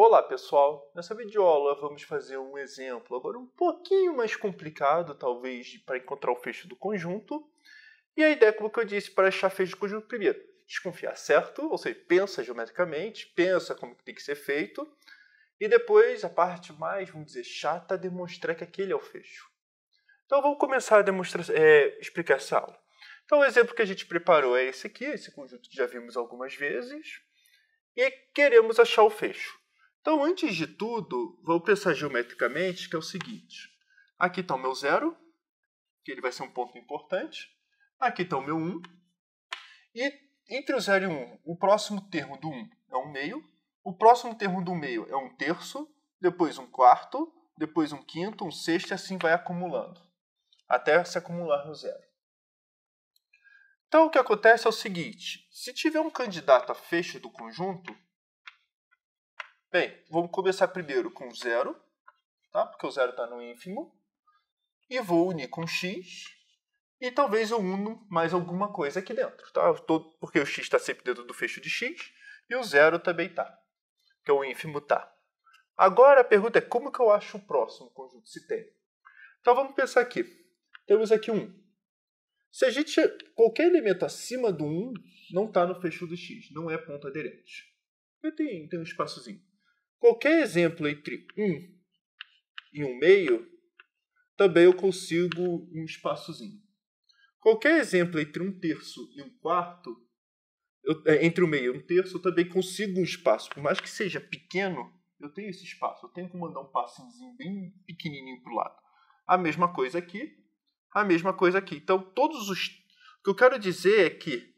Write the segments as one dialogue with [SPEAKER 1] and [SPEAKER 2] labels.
[SPEAKER 1] Olá pessoal, nessa videoaula vamos fazer um exemplo agora um pouquinho mais complicado, talvez, para encontrar o fecho do conjunto. E a ideia, como eu disse, para achar fecho do conjunto, primeiro, desconfiar, certo? Ou seja, pensa geometricamente, pensa como tem que ser feito. E depois, a parte mais, vamos dizer, chata, demonstrar que aquele é o fecho. Então vamos começar a explicar essa aula. Então o exemplo que a gente preparou é esse aqui, esse conjunto que já vimos algumas vezes. E queremos achar o fecho. Então, antes de tudo, vou pensar geometricamente, que é o seguinte. Aqui está o meu 0, que ele vai ser um ponto importante. Aqui está o meu 1. E entre o 0 e 1, o próximo termo do 1 é 1/2. O próximo termo do meio é 1/3. Depois 1/4. Depois 1/5, 1/6 e assim vai acumulando. Até se acumular no 0. Então, o que acontece é o seguinte. Se tiver um candidato a fecho do conjunto, bem, vamos começar primeiro com 0, tá? Porque o 0 está no ínfimo. E vou unir com x. E talvez eu uno mais alguma coisa aqui dentro, tá? Porque o x está sempre dentro do fecho de x. E o 0 também está. Porque o ínfimo está. Agora a pergunta é como que eu acho o próximo conjunto, se tem. Então vamos pensar aqui. Temos aqui 1. Se a gente... Qualquer elemento acima do 1 não está no fecho do x. Não é ponto aderente. Tem um espaçozinho. Qualquer exemplo entre 1 e 1/2, também eu consigo um espaçozinho. Qualquer exemplo entre 1/3 e 1/4, entre 1/2 e 1/3, eu também consigo um espaço. Por mais que seja pequeno, eu tenho esse espaço. Eu tenho que mandar um passinho bem pequenininho para o lado. A mesma coisa aqui, a mesma coisa aqui. Então, o que eu quero dizer é que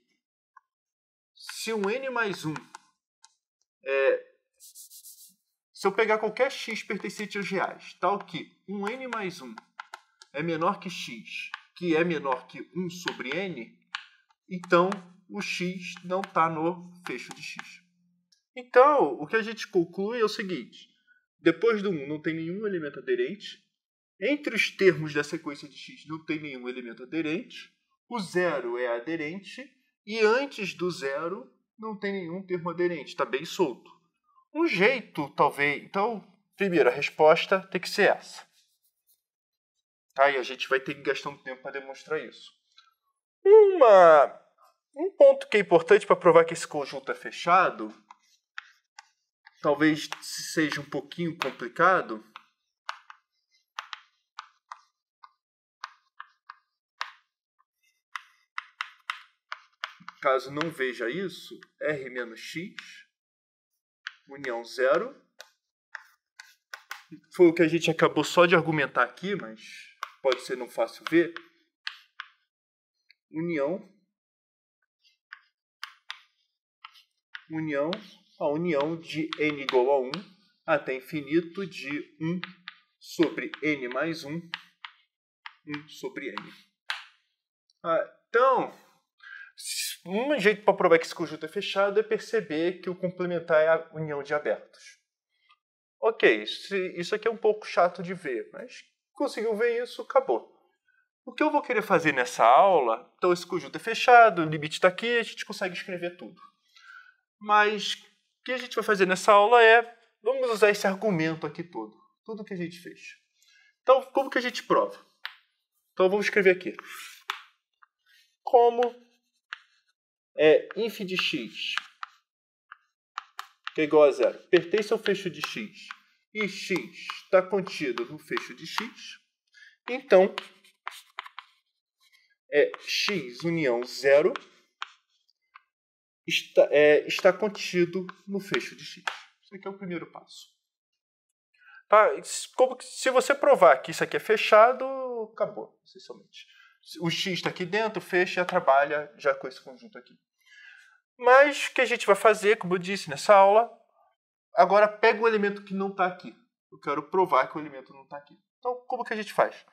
[SPEAKER 1] se um n mais 1 se eu pegar qualquer x pertencente aos reais, tal que um n mais 1 é menor que x, que é menor que 1 sobre n, então o x não está no fecho de x. Então, o que a gente conclui é o seguinte. Depois do 1 não tem nenhum elemento aderente. Entre os termos da sequência de x não tem nenhum elemento aderente. O 0 é aderente. E antes do 0 não tem nenhum termo aderente. Está bem solto. Um jeito, talvez... Então, primeiro, a resposta tem que ser essa. Tá? E a gente vai ter que gastar um tempo para demonstrar isso. Um ponto que é importante para provar que esse conjunto é fechado, talvez seja um pouquinho complicado. Caso não veja isso, R menos X, união 0. Foi o que a gente acabou só de argumentar aqui, mas pode ser não fácil ver. A união de n igual a 1 até infinito de 1 sobre n mais 1, 1 sobre n. Então, um jeito para provar que esse conjunto é fechado é perceber que o complementar é a união de abertos. Ok, isso aqui é um pouco chato de ver, mas conseguiu ver isso, acabou. O que eu vou querer fazer nessa aula, então esse conjunto é fechado, o limite está aqui, a gente consegue escrever tudo. Mas o que a gente vai fazer nessa aula é, vamos usar esse argumento aqui todo, tudo que a gente fez. Então, como que a gente prova? Então, vamos escrever aqui. Como inf de x, que é igual a 0, pertence ao fecho de x, e x está contido no fecho de x, então, x união 0 está contido no fecho de x. Isso aqui é o primeiro passo. Tá? Se você provar que isso aqui é fechado, acabou, essencialmente. O x está aqui dentro, fecha e já trabalha já com esse conjunto aqui. Mas o que a gente vai fazer, como eu disse nessa aula, agora pega um elemento que não está aqui. Eu quero provar que o elemento não está aqui. Então, como que a gente faz?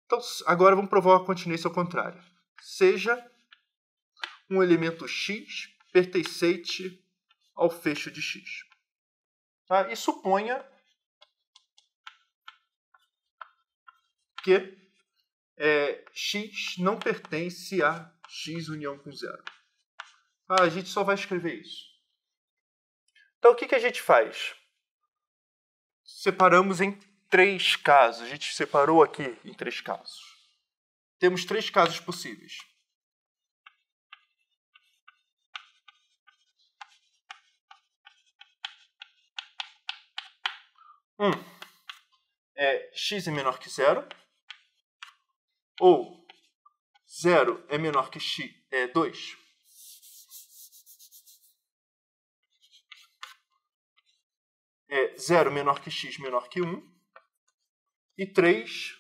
[SPEAKER 1] Então, agora vamos provar a continência ao contrário. Seja um elemento x pertencente ao fecho de x. Tá? E suponha que x não pertence a x união com 0. A gente só vai escrever isso. Então, o que a gente faz? separamos em 3 casos. A gente separou aqui em 3 casos. Temos 3 casos possíveis. X é menor que 0, ou 0 é menor que 2. É 0 menor que x menor que 1. E 3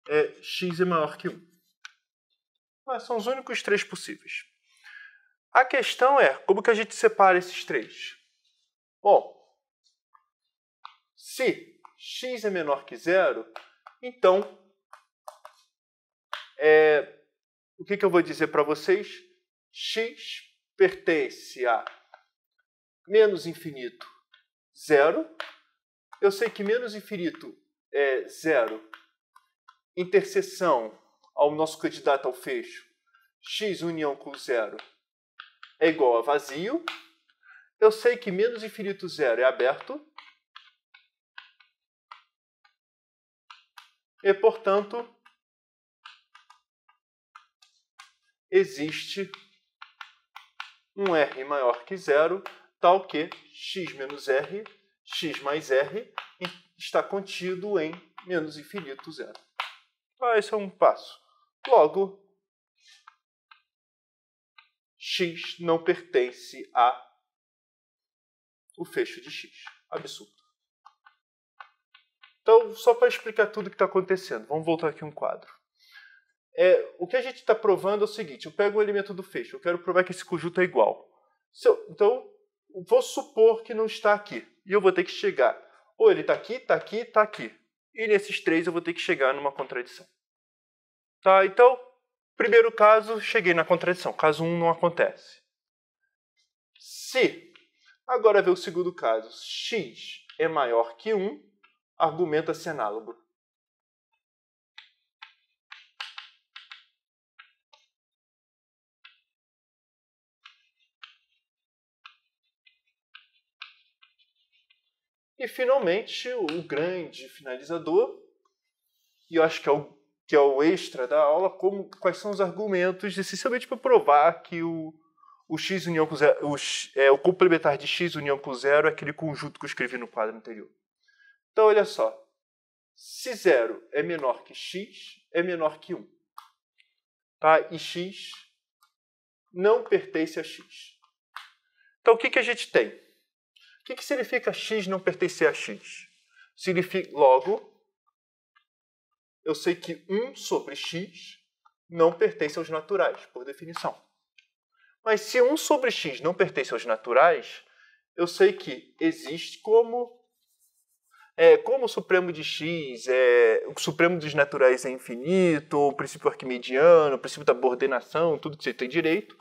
[SPEAKER 1] é x é maior que 1. São os únicos 3 possíveis. A questão é, como que a gente separa esses 3? Bom, se x é menor que 0, então, o que eu vou dizer para vocês? X pertence a menos infinito, 0. Eu sei que menos infinito é 0. Interseção ao nosso candidato ao fecho, x união com 0 é igual a vazio. Eu sei que menos infinito 0 é aberto. E, portanto, existe um R maior que 0, tal que x menos R, x mais R, está contido em menos infinito 0. Esse é um passo. Logo, x não pertence a o fecho de x. Absurdo. Então, só para explicar tudo o que está acontecendo, vamos voltar aqui um quadro. O que a gente está provando é o seguinte: eu pego um elemento do fecho, eu quero provar que esse conjunto é igual. Então, vou supor que não está aqui. E eu vou ter que chegar. Ou ele está aqui, está aqui, está aqui. E nesses 3 eu vou ter que chegar numa contradição. Tá? Então, primeiro caso, cheguei na contradição. Caso 1 não acontece. Se, agora ver o segundo caso, x é maior que 1, argumenta-se análogo. E, finalmente, o grande finalizador, e eu acho que é o extra da aula, quais são os argumentos, essencialmente para provar que o x união com 0, o complementar de x união com 0 é aquele conjunto que eu escrevi no quadro anterior. Então, olha só. Se 0 é menor que x, é menor que 1. Tá? E x não pertence a x. Então, o que a gente tem? O que significa x não pertencer a x? Significa, logo, eu sei que 1 sobre x não pertence aos naturais, por definição. Mas se 1 sobre x não pertence aos naturais, eu sei que existe como o supremo de x, o supremo dos naturais é infinito, o princípio arquimediano, o princípio da ordenação, tudo que você tem direito.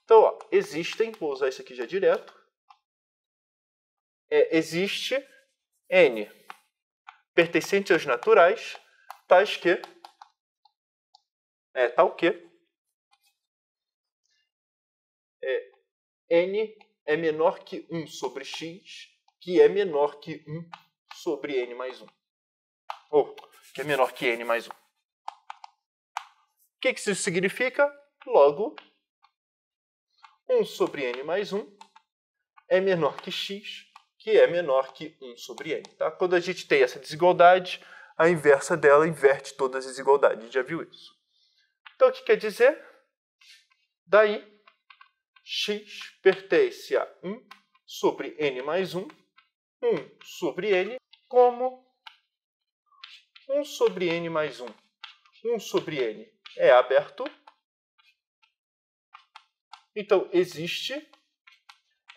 [SPEAKER 1] Então, existem, vou usar isso aqui já direto, existe n pertencente aos naturais, tais que, tal que, n é menor que 1 sobre x, que é menor que 1 sobre n mais 1. Ou, que é menor que n mais 1. O que isso significa? Logo, 1 sobre n mais 1 é menor que x, que é menor que 1 sobre n. Tá? Quando a gente tem essa desigualdade, a inversa dela inverte todas as desigualdades. A gente já viu isso. Então, o que quer dizer? Daí, x pertence a 1 sobre n mais 1, 1 sobre n, como 1 sobre n mais 1, 1 sobre n é aberto. Então, existe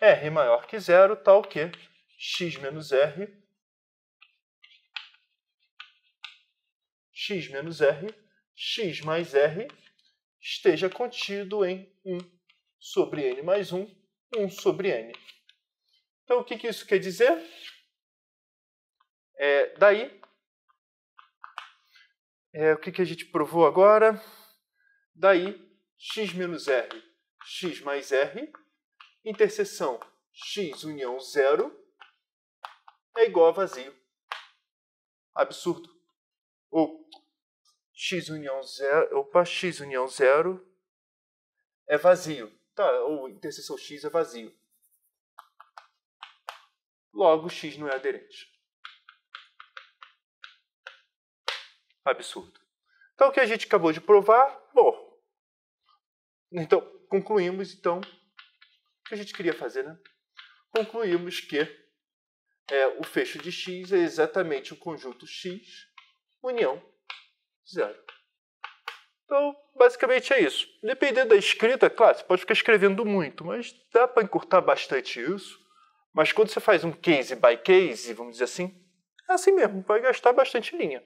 [SPEAKER 1] R maior que 0, tal que x menos R, x menos R, x mais R esteja contido em 1 sobre n mais 1, 1 sobre n. Então, o que isso quer dizer? Daí, o que a gente provou agora? Daí, x menos R, x mais R, interseção x união 0, é igual a vazio. Absurdo. Ou x união 0, x união 0 é vazio. Tá, ou interseção x é vazio. Logo, x não é aderente. Absurdo. Então, o que a gente acabou de provar, bom, então, concluímos, então, o que a gente queria fazer, né? Concluímos que o fecho de x é exatamente o conjunto x união 0. Então, basicamente é isso. Dependendo da escrita, claro, você pode ficar escrevendo muito, mas dá para encurtar bastante isso. Mas quando você faz um case by case, vamos dizer assim, é assim mesmo, vai gastar bastante linha.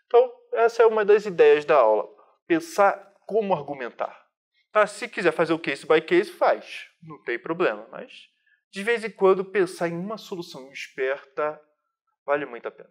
[SPEAKER 1] Então, essa é uma das ideias da aula. Pensar como argumentar. Tá? Se quiser fazer o case by case, faz. Não tem problema. Mas, de vez em quando, pensar em uma solução esperta vale muito a pena.